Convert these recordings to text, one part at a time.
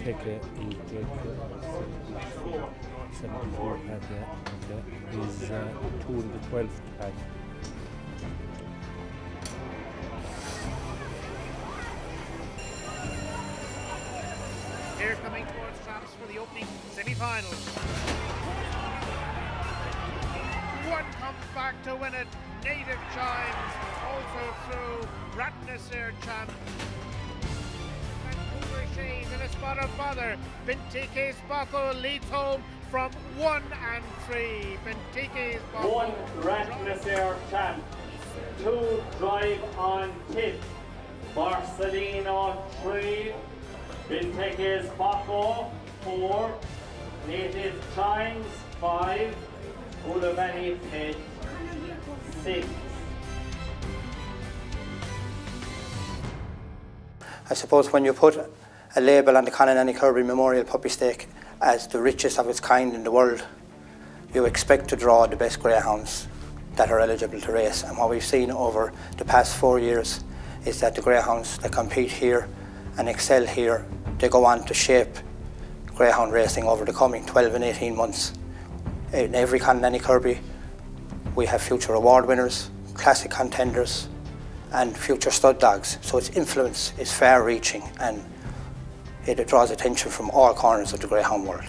take it, he'll take 74 pad, yeah, okay. He's 2 in the 12th pad. Here coming towards traps for the opening semi-final. One comes back to win it. Native Chimes also through Ratnasir Champ. Vancouver Shades in a spot of bother. Bentike's Bako leads home from 1 and 3. Bentike's Bako. 1 Ratnasir Champ. 2 Drive on Tip. Barcelona 3. Bentike's Bako 4. Native Chimes 5. Ulavani Pit 6. I suppose when you put a label on the Conn Kirby Memorial Puppy Stake as the richest of its kind in the world, you expect to draw the best greyhounds that are eligible to race. And what we've seen over the past 4 years is that the greyhounds that compete here and excel here, they go on to shape greyhound racing over the coming 12 and 18 months. In every Conn Kirby, we have future award winners, classic contenders, and future stud dogs. So its influence is far-reaching, and it draws attention from all corners of the greyhound world.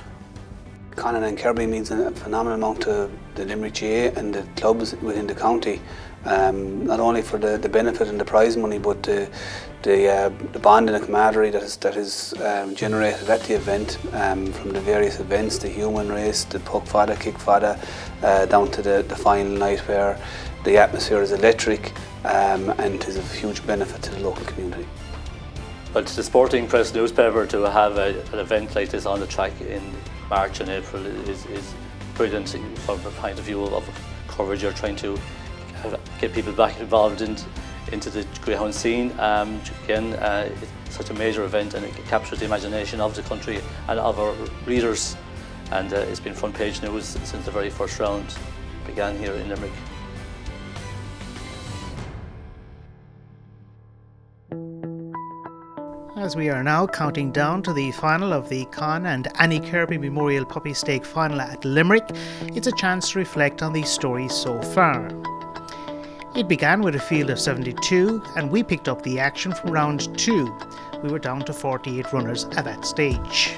Conn Kirby means a phenomenal amount to the Limerick GA and the clubs within the county. Not only for the benefit and the prize money, but the bond and the camaraderie that is generated at the event, from the various events, the human race, the puck fodder, kick fodder, down to the final night, where the atmosphere is electric, and it is of huge benefit to the local community. But the Sporting Press newspaper to have an event like this on the track in March and April is brilliant from the point of view of coverage. You're trying to get people back involved into the greyhound scene. Again, it's such a major event, and it captures the imagination of the country and of our readers. And it's been front page news since the very first round began here in Limerick. As we are now counting down to the final of the Conn and Annie Kirby Memorial Puppy Stake final at Limerick, it's a chance to reflect on the stories so far. It began with a field of 72, and we picked up the action from round 2. We were down to 48 runners at that stage.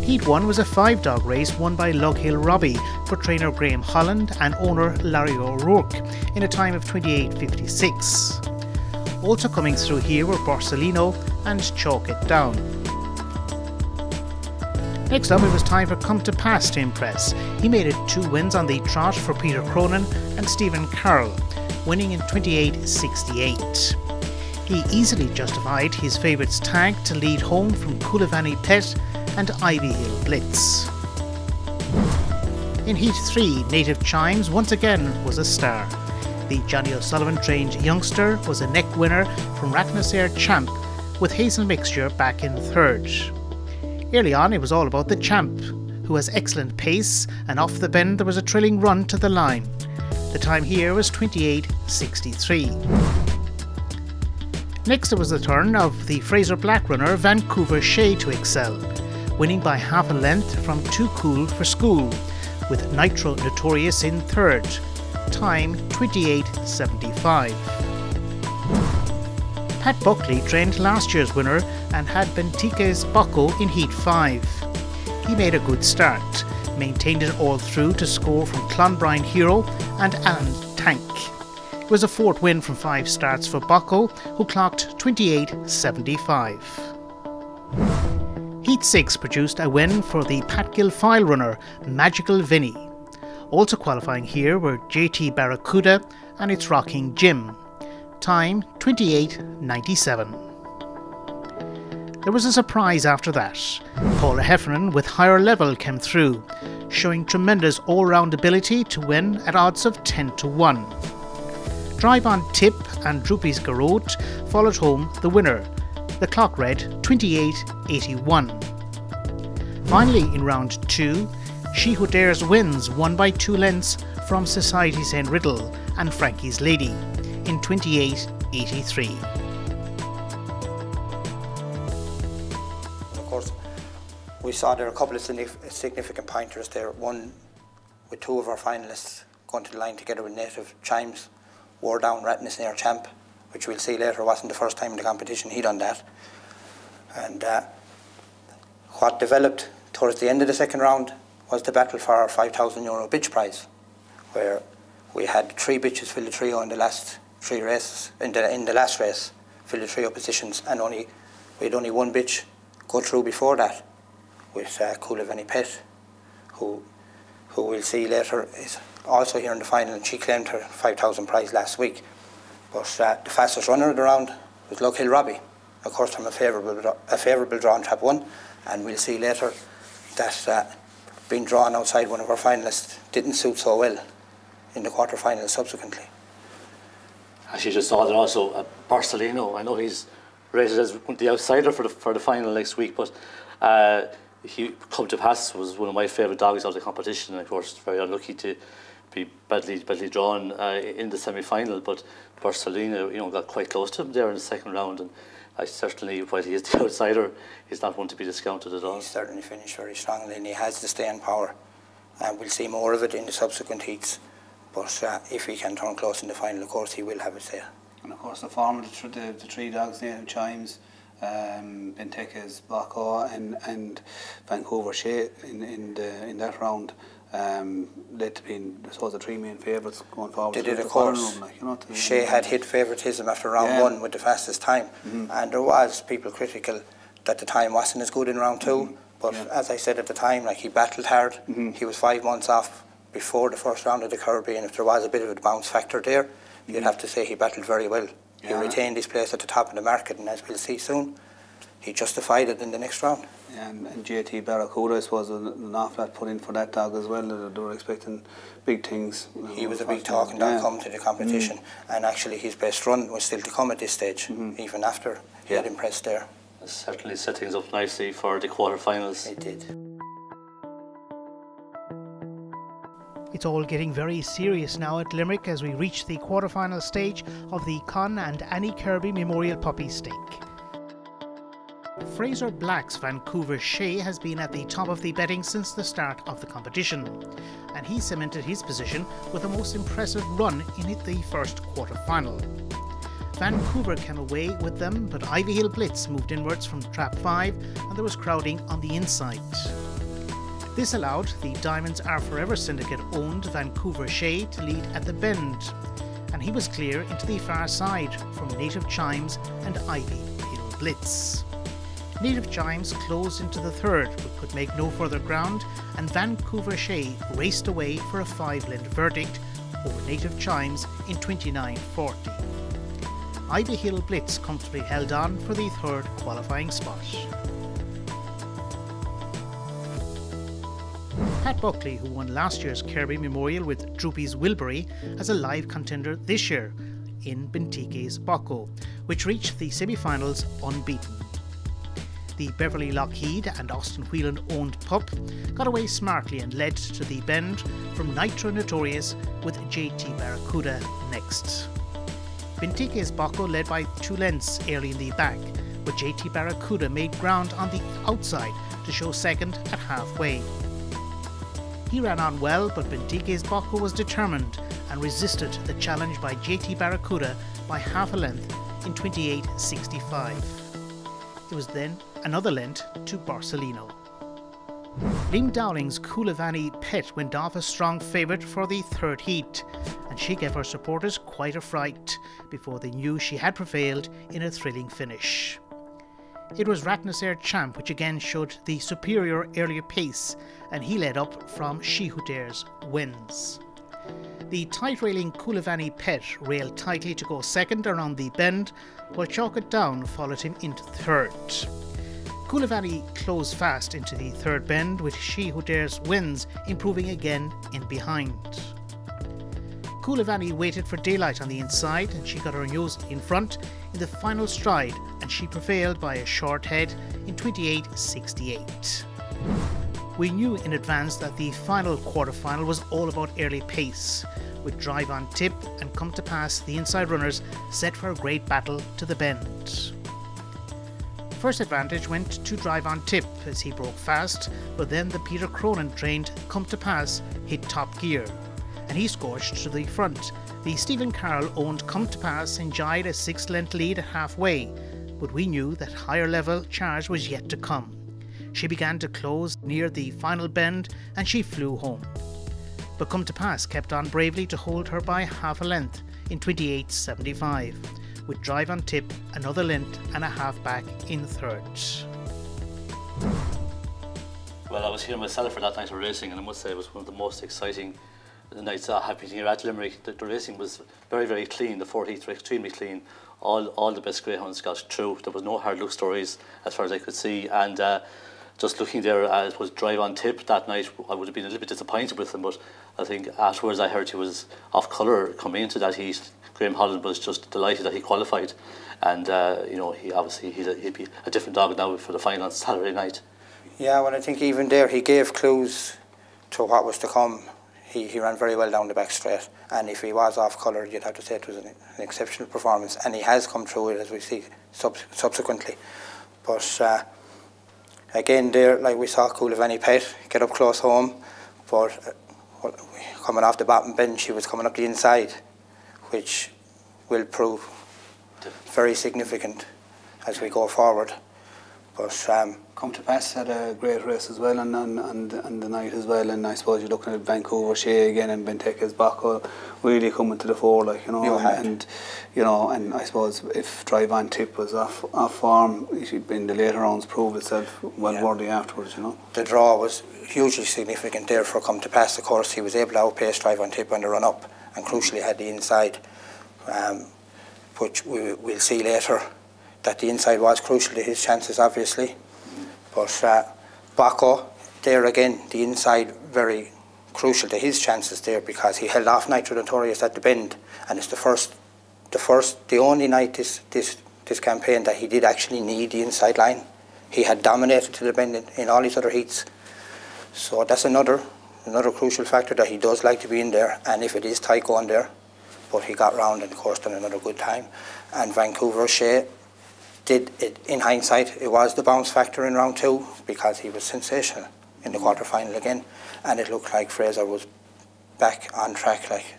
Heat 1 was a 5-dog race won by Lughill Robbie for trainer Graham Holland and owner Larry O'Rourke in a time of 28:56. Also coming through here were Borsellino and Chalk It Down. Next up, it was time for Come to Pass to impress. He made it 2 wins on the trot for Peter Cronin and Stephen Carroll, winning in 28:68. He easily justified his favourites' tag to lead home from Coolavani Pet and Ivy Hill Blitz. In Heat 3, Native Chimes once again was a star. The Johnny O'Sullivan trained youngster was a neck winner from Ratnasir Champ, with Hazel Mixture back in 3rd. Early on, it was all about the Champ, who has excellent pace, and off the bend there was a thrilling run to the line. The time here was 28:63. Next, it was the turn of the Fraser Black runner Vancouver Shade to excel, winning by half a length from Too Cool for School, with Nitro Notorious in 3rd. Time 28:75. Pat Buckley trained last year's winner and had Bentike's Bako in Heat 5. He made a good start, maintained it all through to score from Clonbrine Hero and Alan Tank. It was a 4th win from 5 starts for Bako, who clocked 28:75. Heat 6 produced a win for the Patgill File runner Magical Vinny. Also qualifying here were JT Barracuda and its Rocking Jim. Time 28:97. There was a surprise after that. Paula Heffernan with Higher Level came through, showing tremendous all-round ability to win at odds of 10-1. Drive on Tip and Droopy's Garrote followed home the winner. The clock read 28:81. Finally, in round 2, She Who Dares Wins won by 2 lengths from Society St. Riddle and Frankie's Lady in 28:83. course, we saw there a couple of significant pointers there. One with two of our finalists going to the line together with Native Chimes, wore down Ratnasnare champ, which we'll see later wasn't the first time in the competition he done that. And what developed towards the end of the second round was the battle for our €5,000 bitch prize, where we had 3 bitches fill the trio in the last 3 races, in the last race, fill the trio positions, and we had only 1 bitch go through before that, with Coolavani Pet, who we'll see later is also here in the final, and she claimed her 5,000 prize last week. But the fastest runner of the round was Lough Hill Robbie, of course from a favourable draw in trap 1, and we'll see later that being drawn outside one of our finalists didn't suit so well in the quarterfinal subsequently. As you just saw there also, Barcelino, I know he's rated as the outsider for the final next week, but he come to pass was one of my favourite dogs of the competition, and of course very unlucky to be badly drawn in the semi-final. But Barcelino, got quite close to him there in the second round, and I certainly, while he is the outsider, he's not one to be discounted at all. He certainly finished very strongly, and he has the staying power, and we'll see more of it in the subsequent heats. But if he can turn close in the final, of course he will have it there. And of course the form of the 3 dogs, Native Chimes, Benteke's Bacco and Vancouver Shea in that round led to being, I suppose, the 3 main favourites going forward. They did, of course. Shea had hit favouritism after round 1 with the fastest time, and there was people critical that the time wasn't as good in round 2. But as I said at the time, he battled hard. He was 5 months off before the first round of the Kirby, and if there was a bit of a bounce factor there, you'd have to say he battled very well. He retained his place at the top of the market, and as we'll see soon, he justified it in the next round. And JT Barracuda, I suppose, an awful lot put in for that dog as well. They were expecting big things. He was a big talking dog come to the competition, and actually his best run was still to come at this stage, even after he had impressed there. It certainly set things up nicely for the quarterfinals. It did. It's all getting very serious now at Limerick as we reach the quarterfinal stage of the Con and Annie Kirby Memorial Puppy Stake. Fraser Black's Vancouver Shea has been at the top of the betting since the start of the competition, and he cemented his position with a most impressive run in the first quarterfinal. Vancouver came away with them, but Ivy Hill Blitz moved inwards from trap 5 and there was crowding on the inside. This allowed the Diamonds Are Forever Syndicate owned Vancouver Shea to lead at the bend, and he was clear into the far side from Native Chimes and Ivy Hill Blitz. Native Chimes closed into the third but could make no further ground, and Vancouver Shea raced away for a 5-length verdict over Native Chimes in 29:40. Ivy Hill Blitz comfortably held on for the third qualifying spot. Pat Buckley, who won last year's Kirby Memorial with Droopy's Wilbury, has a live contender this year in Bentike's Bacco, which reached the semi-finals unbeaten. The Beverly Lockheed and Austin Whelan owned pup got away smartly and led to the bend from Nitro Notorious with JT Barracuda next. Bentike's Bacco led by 2 lengths early in the back, but JT Barracuda made ground on the outside to show second at halfway. He ran on well, but Bentike's Bacco was determined and resisted the challenge by JT Barracuda by half a length in 28:65. It was then another length to Barcelino. Liam Dowling's Coolavani Pet went off a strong favourite for the third heat, and she gave her supporters quite a fright before they knew she had prevailed in a thrilling finish. It was Ratnasnare Champ which again showed the superior earlier pace, and he led up from She Who Dares Wins. The tight-railing Coolavani Pet railed tightly to go second around the bend, while Chalk It Down followed him into third. Coolavani closed fast into the third bend, with She Who Dares Wins improving again in behind. Coolavani waited for daylight on the inside, and she got her nose in front in the final stride, and she prevailed by a short head in 28:68. We knew in advance that the final quarterfinal was all about early pace, with drive on tip and come to pass the inside runners set for a great battle to the bend. first advantage went to Drive on Tip as he broke fast, but then the Peter Cronin-trained Come to Pass hit top gear, and he scorched to the front. The Stephen Carroll-owned Come to Pass enjoyed a 6-length lead at halfway, but we knew that higher level charge was yet to come. She began to close near the final bend and she flew home. But Come to Pass kept on bravely to hold her by half a length in 28.75, with Drive on Tip another length and a half back in third. Well, I was here myself for that night of racing, and I must say it was one of the most exciting nights I have been here at Limerick. The racing was very, very clean. The 4 heats were extremely clean. All the best greyhounds got through. There was no hard look stories as far as I could see, and just looking there, it was Drive on Tip that night. I would have been a little bit disappointed with him, but I think afterwards I heard he was off colour coming into that heat. Graham Holland was just delighted that he qualified, and you know, he'd be a different dog now for the final on Saturday night. Yeah, well, I think even there he gave clues to what was to come. He ran very well down the back straight, and if he was off colour, you'd have to say it was an exceptional performance, and he has come through it, as we see subsequently. But again there, like we saw Coulivanny Pet get up close home, but coming off the bottom bend, she was coming up the inside, which will prove very significant as we go forward. But Come to Pass had a great race as well on the night as well, and I suppose you're looking at Vancouver Shea again and Benteke's Bacco really coming to the fore, like, you know, and you know, and I suppose if Drive on Tip was off form, in the later rounds proved itself well worthy afterwards, you know. The draw was hugely significant there for Come to Pass. Of course, he was able to outpace Drive on Tip on the run up, and crucially had the inside, which we'll see later. That the inside was crucial to his chances, obviously. But Bacco, there again, the inside very crucial to his chances there, because he held off Nitro Notorious at the bend, and it's the only night this campaign that he did actually need the inside line. He had dominated to the bend in all his other heats. So that's another crucial factor, that he does like to be in there, and if it is tight going there, but he got round and of course done another good time. And Vancouver Shea did it, in hindsight, it was the bounce factor in round 2, because he was sensational in the quarter-final again, and it looked like Fraser was back on track. Like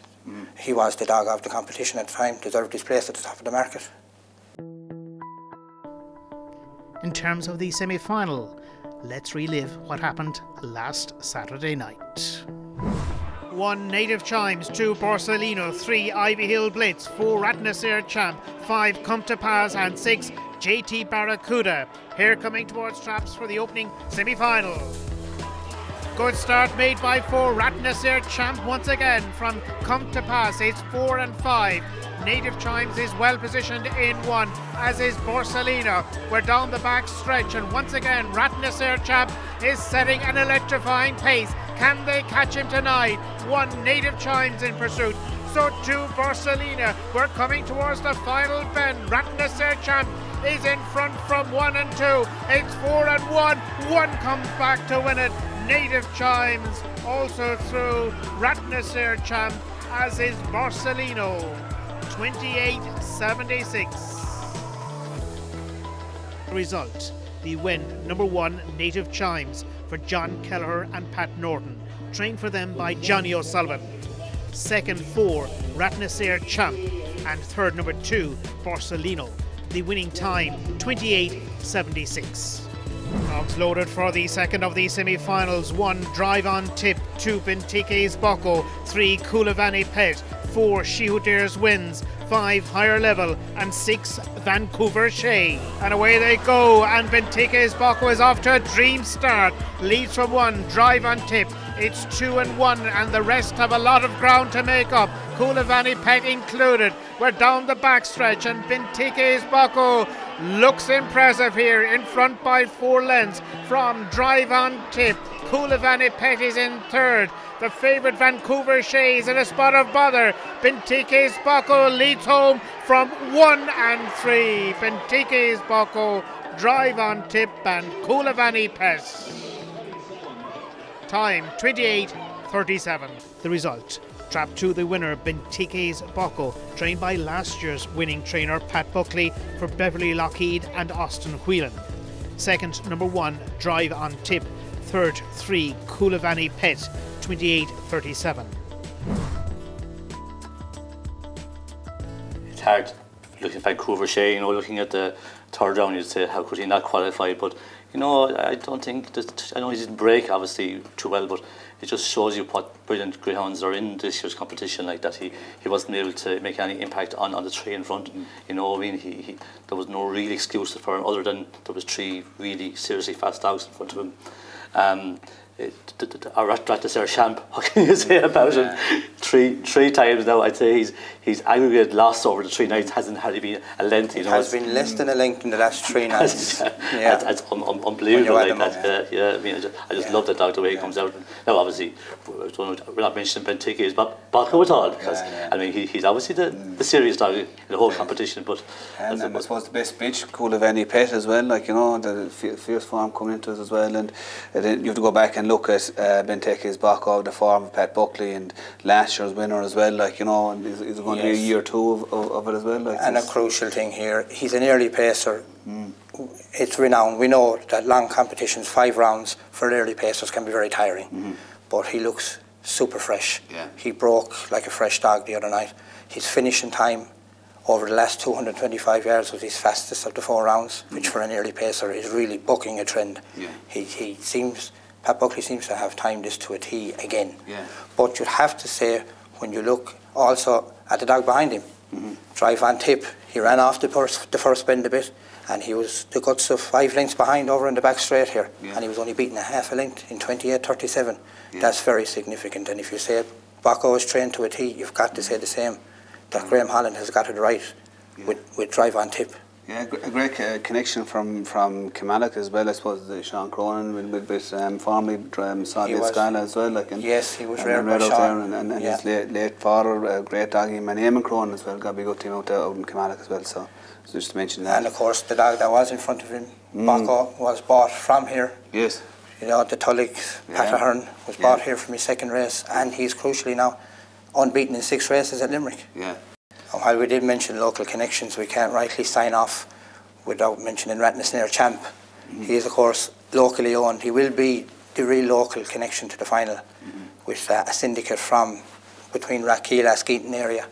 he was the dog of the competition at the time, deserved his place at the top of the market. In terms of the semi-final, let's relive what happened last Saturday night. 1 Native Chimes, 2 Borsellino, 3 Ivy Hill Blitz, 4 Ratnaser Champ, 5 Come to Pass and 6 JT Barracuda. Here coming towards traps for the opening semi-final. Good start made by 4 Ratnaser Champ once again from Come to Pass. It's 4 and 5. Native Chimes is well positioned in 1, as is Borsellino. We're down the back stretch, and once again Ratnaser Champ is setting an electrifying pace. Can they catch him tonight? 1 Native Chimes in pursuit. So 2 Borsellino. We're coming towards the final bend. Ratnaser Champ is in front from 1 and 2. It's 4 and 1. 1 comes back to win it. Native Chimes also through Ratnaser Champ, as is Borsellino. 28.76. Result: the win, number 1 Native Chimes for John Kelleher and Pat Norton, trained for them by Johnny O'Sullivan. Second 4 Ratnaser Champ, and third number 2 Borsellino. The winning time 28.76. Dogs loaded for the second of the semi-finals. 1 Drive on Tip, 2 Bentike's Bacco, 3 Coulivanny Pet, 4 She Who Dares Wins, 5 Higher Level, and 6 Vancouver Shea. And away they go, and Bentike's Bacco is off to a dream start. Leads from 1 Drive on Tip. It's 2 and 1, and the rest have a lot of ground to make up, Coulivanny Pet included. We're down the backstretch, and Bentike's Bacco looks impressive here, in front by 4 lengths from Drive on Tip. Coulivanny Pet is in third. The favourite Vancouver Shea is in a spot of bother. Bentike's Bacco leads home from 1 and 3. Bentike's Bacco, Drive on Tip, and Coulivanny Pet. Time 28.37. The result: Trap 2, the winner, Bentike's Bacco, trained by last year's winning trainer Pat Buckley for Beverly Lockheed and Austin Whelan. Second, number 1, Drive on Tip. Third, 3, Coolavani Pet, 28.37. It's hard looking at Vancouver Shea, looking at the third round, you'd say, how could he not qualify? But, I don't think that, I know he didn't break, obviously, too well, but it just shows you what brilliant greyhounds are in this year's competition, like that. He wasn't able to make any impact on the three in front. There was no real excuse for him other than there was 3 really seriously fast dogs in front of him. Our Ratnaser champ, what can you say about him? Three times now, I'd say he's aggregate loss over the 3 nights hasn't hardly been a length. It has been less than a length in the last 3 nights. It's unbelievable. Like that. I just love the dog, the way he comes out. Now, obviously, we're not mentioning Benticke's Baco at all, because he's obviously the serious dog in the whole competition. But and I suppose the best bitch, Coolavani Pet as well. The fierce form coming into it as well, and you have to go back and look at Benticke's Baco, the form of Pat Buckley, and last year's winner as well. And is going to be a year 2 of it as well. And a crucial thing here, he's an early pacer. It's renowned. We know that long competitions, 5 rounds for early pacers can be very tiring. But he looks super fresh. He broke like a fresh dog the other night. His finishing time over the last 225 yards was his fastest of the 4 rounds, which for an early pacer is really bucking a trend. Pat Buckley seems to have timed this to a T again. But you'd have to say, when you look also at the dog behind him, Drive on Tip, he ran off the first bend a bit, and he was the guts of 5 lengths behind over in the back straight here, and he was only beaten a half a length in 28.37. That's very significant. And if you say Baco is trained to a T, you've got to say the same, that Graham Holland has got it right with Drive on Tip. Yeah, a great connection from Kilmallock as well. I suppose Sean Cronin with formerly Saudi Scala as well. Yes, he was rare by Sean. And his late father, great doggy, my name and Cronin as well. Got a big good team out in Kilmallock as well. So just to mention that. And of course, the dog that was in front of him, Baco, was bought from here. Yes. The Tullig Patahern was bought here from his 2nd race, and he's crucially now unbeaten in 6 races at Limerick. And while we did mention local connections, we can't rightly sign off without mentioning Ratnaser champ. He is, of course, locally owned. He will be the real local connection to the final with a syndicate from between Rathkeela, Skeeton area.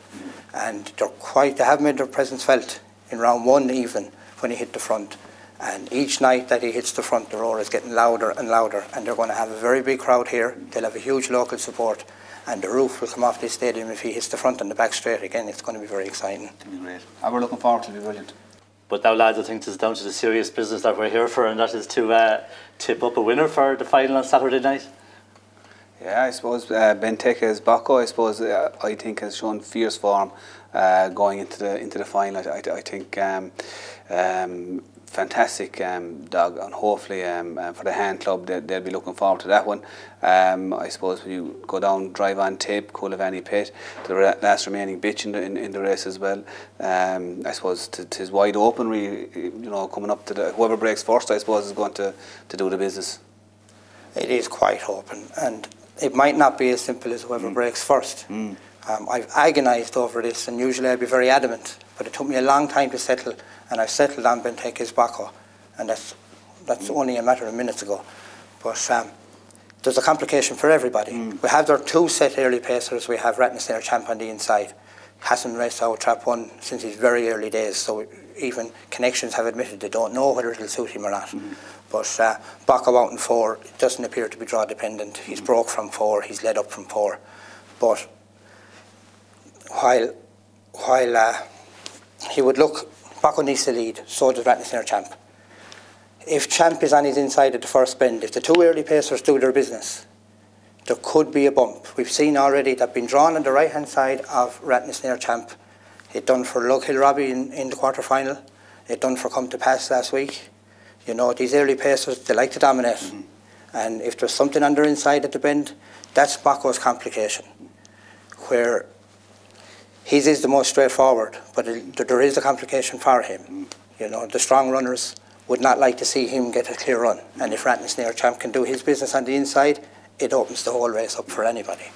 And they have made their presence felt in round 1 even when he hit the front. And each night that he hits the front, the roar is getting louder and louder. And they're going to have a very big crowd here. They'll have a huge local support. And the roof will come off this stadium if he hits the front and the back straight again. It's going to be very exciting. It'll be great. And we're looking forward to it. It'll be brilliant. But now, lads, I think it's down to the serious business that we're here for, and that is to tip up a winner for the final on Saturday night. Yeah, I suppose Benticke's Baco, I think has shown fierce form going into the final. I think fantastic dog, and hopefully for the hand club they'll be looking forward to that one. I suppose when you go down Drive on Tape, Coolavani Pit, the last remaining bitch in the race as well. I suppose it is wide open, really, coming up to whoever breaks first, I suppose, is going to do the business. It is quite open, and it might not be as simple as whoever breaks first. I've agonised over this, and usually I'd be very adamant, but it took me a long time to settle, and I've settled on Benticke's Baco, and that's only a matter of minutes ago. But there's a complication for everybody. We have their 2 set early pacers. We have Ratnaser champ on the inside. Hasn't raced out trap 1 since his very early days, so even connections have admitted they don't know whether it'll suit him or not. But Baco out in 4, it doesn't appear to be draw dependent. He's broke from 4, he's led up from 4. But while he would look, Baco needs to lead, so does Ratnaser champ. If champ is on his inside at the first bend, if the 2 early pacers do their business, there could be a bump. We've seen already that been drawn on the right hand side of Ratnaser champ. It done for Lug Hill Robbie in the quarter-final. It done for Come to Pass last week. These early pacers, they like to dominate. And if there's something on their inside at the bend, that's Baco's complication, where his is the most straightforward, but there is a complication for him. The strong runners would not like to see him get a clear run. And if Ratnaser champ can do his business on the inside, it opens the whole race up for anybody.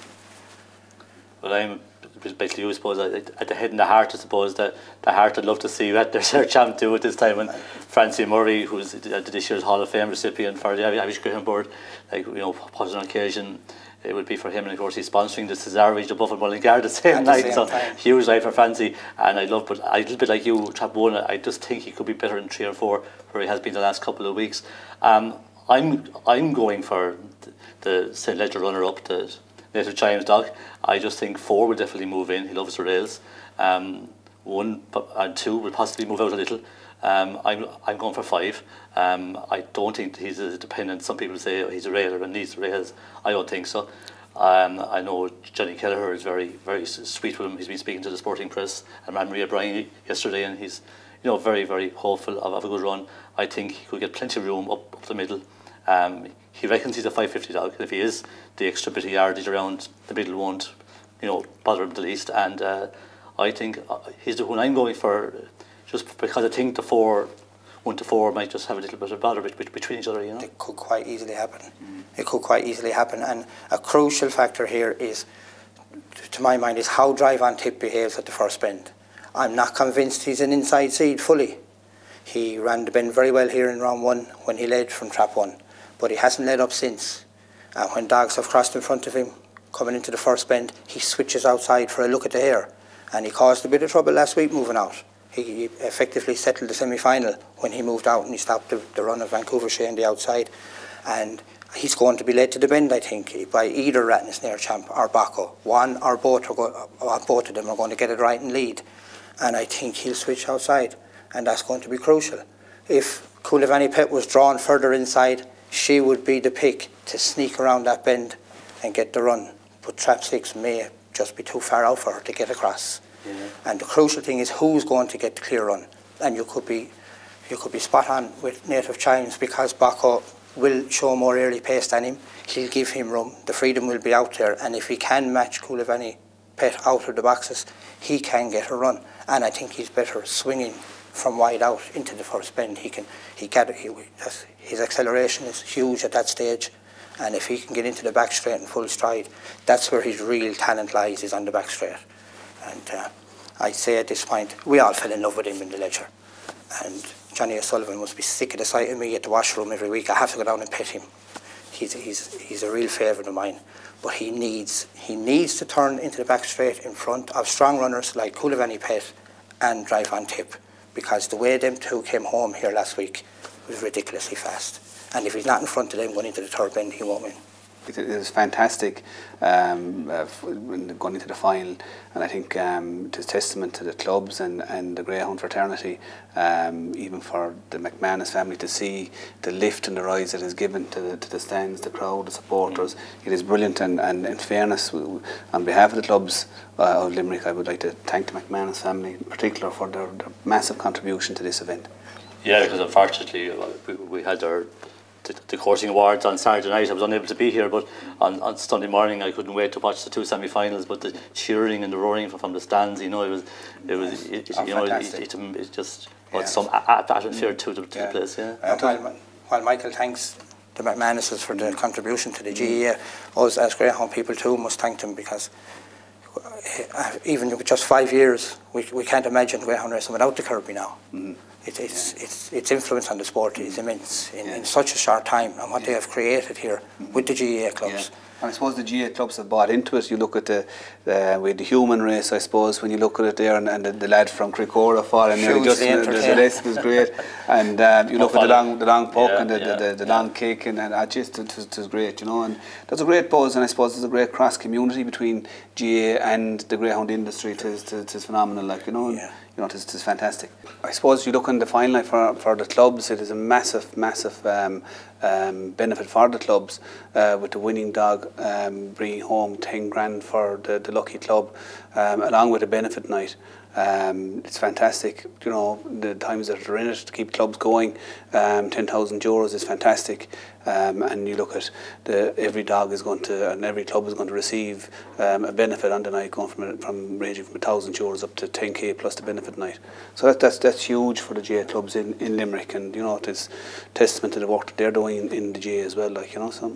Well, I'm basically you suppose at the head and the heart, I suppose the heart I'd love to see what their champ do at this time. And Francie Murray, who's this year's Hall of Fame recipient for the Irish Greyhound board, like, you know, put on occasion, it would be for him, and of course he's sponsoring the Cesar Ridge of Buffalo Mullingar the same night, so huge night for Francie. And I love, but a little bit like you, Trap One, I just think he could be better in 3 or 4 where he has been the last couple of weeks. I'm going for the St. Ledger runner-up, the Native Chimes dog. I just think 4 will definitely move in. He loves the rails. 1 and 2 will possibly move out a little. I'm going for 5. I don't think he's as dependent. Some people say he's a railer and needs rails. I don't think so. I know Johnny Kelleher is very, very sweet with him. He's been speaking to the sporting press and Anne-Marie O'Brien yesterday, and he's, you know, very, very hopeful of a good run. I think he could get plenty of room up the middle. He reckons he's a 550 dog. If he is, the extra bit of yardage around the middle won't, you know, bother him the least. And I think he's the one I'm going for, just because I think the 1 to 4 might just have a little bit of bother between each other, you know. It could quite easily happen. It could quite easily happen. And a crucial factor here is, to my mind, is how Drive on Tip behaves at the first bend. I'm not convinced he's an inside seed fully. He ran the bend very well here in round 1 when he led from Trap 1, but he hasn't led up since. And when dogs have crossed in front of him, coming into the first bend, he switches outside for a look at the hare. And he caused a bit of trouble last week moving out. He effectively settled the semi-final when he moved out and he stopped the run of Vancouver Shea on the outside. And he's going to be led to the bend, I think, by either Rattlesnare Champ or Baco. One or both of them are going to get it right and lead. And I think he'll switch outside, and that's going to be crucial. If Coulivanny Pet was drawn further inside, she would be the pick to sneak around that bend and get the run. But Trap 6 may just be too far out for her to get across. Yeah. And the crucial thing is who's going to get the clear run. And you could be spot on with Native Chimes, because Baco will show more early pace than him. He'll give him room. The freedom will be out there, and if he can match Coulivanny Pet out of the boxes, he can get a run. And I think he's better swinging from wide out into the first bend. His acceleration is huge at that stage, and if he can get into the back straight in full stride, that's where his real talent lies, is on the back straight. And I'd say at this point, we all fell in love with him in the Ledger, and Johnny O'Sullivan must be sick of the sight of me at the washroom every week. I have to go down and pet him. He's a real favourite of mine. But he needs to turn into the back straight in front of strong runners like Coulivanny Pet and Drive on Tip, because the way them two came home here last week was ridiculously fast. And if he's not in front of them going into the third bend, he won't win. It was fantastic going into the final, and I think it's a testament to the clubs and the Greyhound fraternity, even for the McManus family, to see the lift and the rise that is given to the stands, the crowd, the supporters. It is brilliant, and in fairness, on behalf of the clubs of Limerick, I would like to thank the McManus family in particular for their massive contribution to this event. Yeah, because unfortunately we had the coursing awards on Saturday night. I was unable to be here, but on Sunday morning I couldn't wait to watch the 2 semi-finals. But the cheering and the roaring from the stands, you know, it just brought some atmosphere to the place. Yeah. While Michael thanks the McManuses for the contribution to the GAA, us as Greyhound people too must thank them, because even with just 5 years, we can't imagine Greyhound racing without the Kirby now. Its influence on the sport is immense in such a short time, and what they have created here with the GAA clubs. And I suppose the GAA clubs have bought into it. You look at the human race, I suppose, when you look at it there, and the lad from Cricora fought, and the race was great. And you look at the long puck and the long kick, and it was great, you know. And there's a great buzz, and I suppose there's a great cross community between GAA and the Greyhound industry. It is phenomenal, like, you know. And, you know, it is fantastic. I suppose you look in the final night for the clubs, it is a massive benefit for the clubs, with the winning dog bringing home 10 grand for the lucky club, along with a benefit night. It's fantastic, you know, the times that are in it to keep clubs going. 10,000 euros is fantastic, and you look at every dog is going to, and every club is going to receive a benefit on the night, going from ranging from 1,000 euros up to 10k plus the benefit night. So that's huge for the GAA clubs in Limerick, and you know, it's testament to the work that they're doing in the GAA as well, like, you know, so.